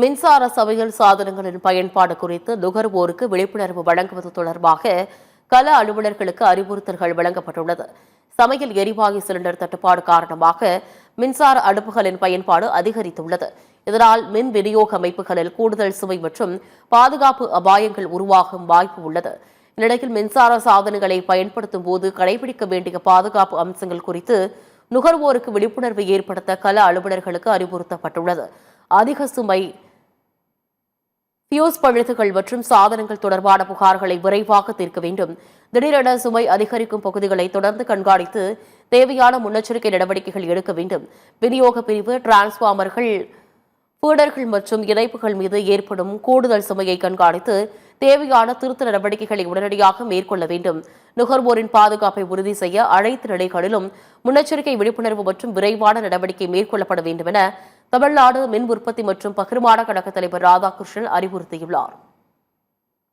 மின்சார சமையல் சாதனங்களின் பயன்பாடு குறித்து நுகர்வோருக்கு விழிப்புணர்வு வழங்குவது தொடர்பாக கள அலுவலர்களுக்கு அறிவுறுத்தல்கள் வழங்கப்பட்டுள்ளது. சமையல் எரிவாயு சிலிண்டர் தட்டுப்பாடு காரணமாக மின்சார அடுப்புகளின் பயன்பாடு அதிகரித்துள்ளது. இதனால் மின் விநியோக அமைப்புகளில் கூடுதல் சுமை மற்றும் பாதுகாப்பு அபாயங்கள் உருவாகும் வாய்ப்பு உள்ளது. இந்நிலையில் மின்சார சாதனங்களை பயன்படுத்தும் போது கடைபிடிக்க வேண்டிய பாதுகாப்பு அம்சங்கள் குறித்து நுகர்வோருக்கு விழிப்புணர்வு ஏற்படுத்த கள அலுவலர்களுக்கு அறிவுறுத்தப்பட்டுள்ளது. அதிக சுமை, ஃபியூஸ் பழுதுகள் மற்றும் சாதனங்கள் தொடர்பான புகார்களை விரைவாக தீர்க்க வேண்டும். திடீரென சுமை அதிகரிக்கும் பகுதிகளை தொடர்ந்து கண்காணித்து தேவையான முன்னெச்சரிக்கை நடவடிக்கைகள் எடுக்க வேண்டும். விநியோக பிரிவு, டிரான்ஸ்பார்மர்கள், ஃபீடர்கள் மற்றும் இணைப்புகள் மீது ஏற்படும் கூடுதல் சுமையை கண்காணித்து தேவையான திருத்த நடவடிக்கைகளை உடனடியாக மேற்கொள்ள வேண்டும். நுகர்வோரின் பாதுகாப்பை உறுதி செய்ய அனைத்து நிலைகளிலும் முன்னெச்சரிக்கை விழிப்புணர்வு மற்றும் விரைவான நடவடிக்கை மேற்கொள்ளப்பட வேண்டும் என தமிழ்நாடு மின் உற்பத்தி மற்றும் பகிர்மான கழக தலைவர் ராதாகிருஷ்ணன் அறிவுறுத்தியுள்ளார்.